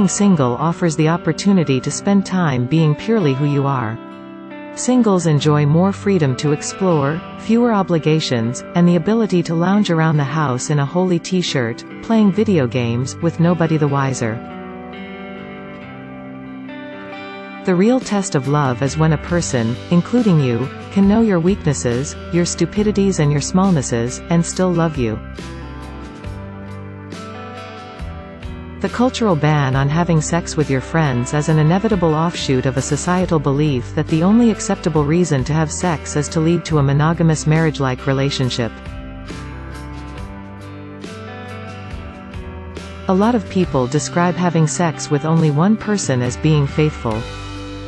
being single offers the opportunity to spend time being purely who you are. Singles enjoy more freedom to explore, fewer obligations, and the ability to lounge around the house in a holey t-shirt, playing video games, with nobody the wiser. The real test of love is when a person, including you, can know your weaknesses, your stupidities and your smallnesses, and still love you. The cultural ban on having sex with your friends is an inevitable offshoot of a societal belief that the only acceptable reason to have sex is to lead to a monogamous marriage-like relationship. A lot of people describe having sex with only one person as being faithful.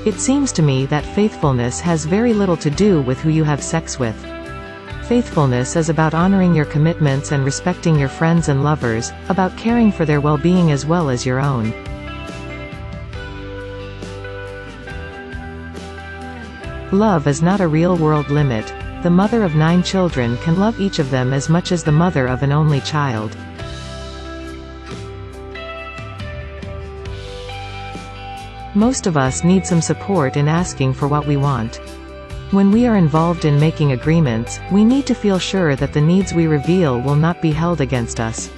It seems to me that faithfulness has very little to do with who you have sex with. Faithfulness is about honoring your commitments and respecting your friends and lovers, about caring for their well-being as well as your own. Love is not a real-world limit. The mother of 9 children can love each of them as much as the mother of an only child. Most of us need some support in asking for what we want. When we are involved in making agreements, we need to feel sure that the needs we reveal will not be held against us.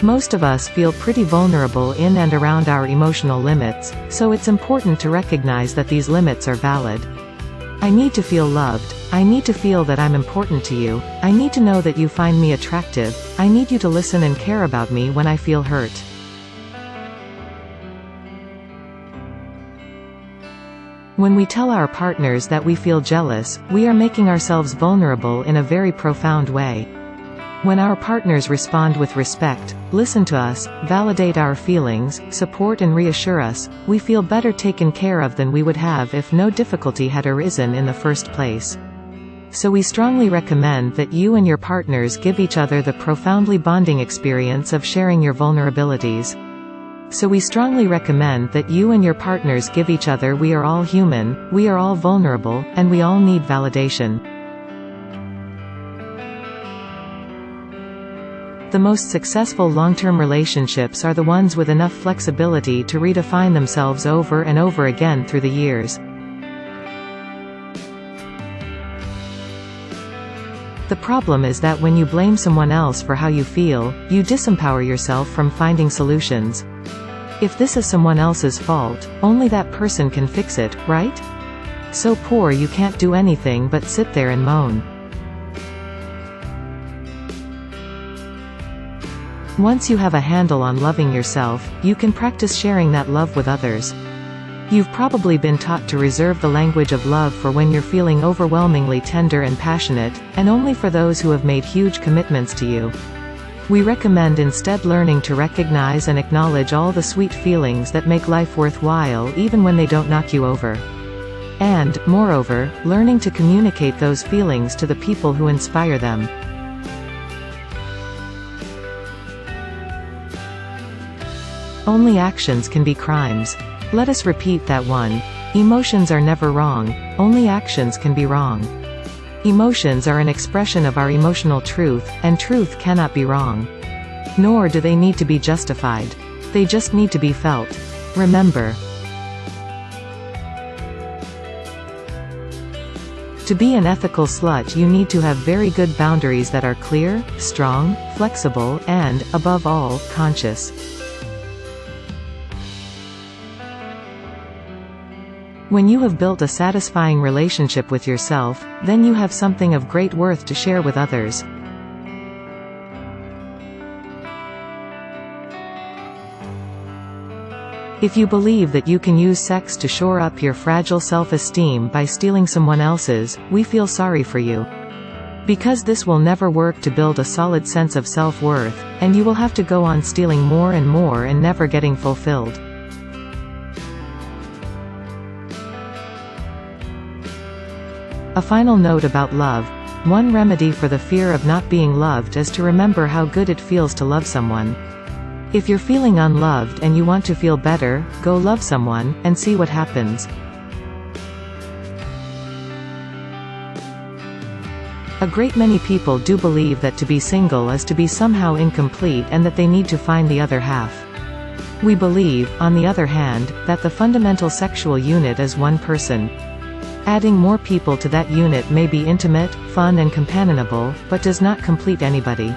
Most of us feel pretty vulnerable in and around our emotional limits, so it's important to recognize that these limits are valid. I need to feel loved. I need to feel that I'm important to you. I need to know that you find me attractive. I need you to listen and care about me when I feel hurt. When we tell our partners that we feel jealous, we are making ourselves vulnerable in a very profound way. When our partners respond with respect, listen to us, validate our feelings, support and reassure us, we feel better taken care of than we would have if no difficulty had arisen in the first place. So we strongly recommend that you and your partners give each other the profoundly bonding experience of sharing your vulnerabilities. So we strongly recommend that you and your partners give each other we are all human, we are all vulnerable, and we all need validation. The most successful long-term relationships are the ones with enough flexibility to redefine themselves over and over again through the years. The problem is that when you blame someone else for how you feel, you disempower yourself from finding solutions. If this is someone else's fault, only that person can fix it, right? So poor you can't do anything but sit there and moan. Once you have a handle on loving yourself, you can practice sharing that love with others. You've probably been taught to reserve the language of love for when you're feeling overwhelmingly tender and passionate, and only for those who have made huge commitments to you. We recommend instead learning to recognize and acknowledge all the sweet feelings that make life worthwhile even when they don't knock you over. And, moreover, learning to communicate those feelings to the people who inspire them. Only actions can be crimes. Let us repeat that one. Emotions are never wrong, only actions can be wrong. Emotions are an expression of our emotional truth, and truth cannot be wrong. Nor do they need to be justified. They just need to be felt. Remember. To be an ethical slut, you need to have very good boundaries that are clear, strong, flexible, and, above all, conscious. When you have built a satisfying relationship with yourself, then you have something of great worth to share with others. If you believe that you can use sex to shore up your fragile self-esteem by stealing someone else's, we feel sorry for you. Because this will never work to build a solid sense of self-worth, and you will have to go on stealing more and more and never getting fulfilled. A final note about love. One remedy for the fear of not being loved is to remember how good it feels to love someone. If you're feeling unloved and you want to feel better, go love someone, and see what happens. A great many people do believe that to be single is to be somehow incomplete and that they need to find the other half. We believe, on the other hand, that the fundamental sexual unit is one person. Adding more people to that unit may be intimate, fun and companionable, but does not complete anybody.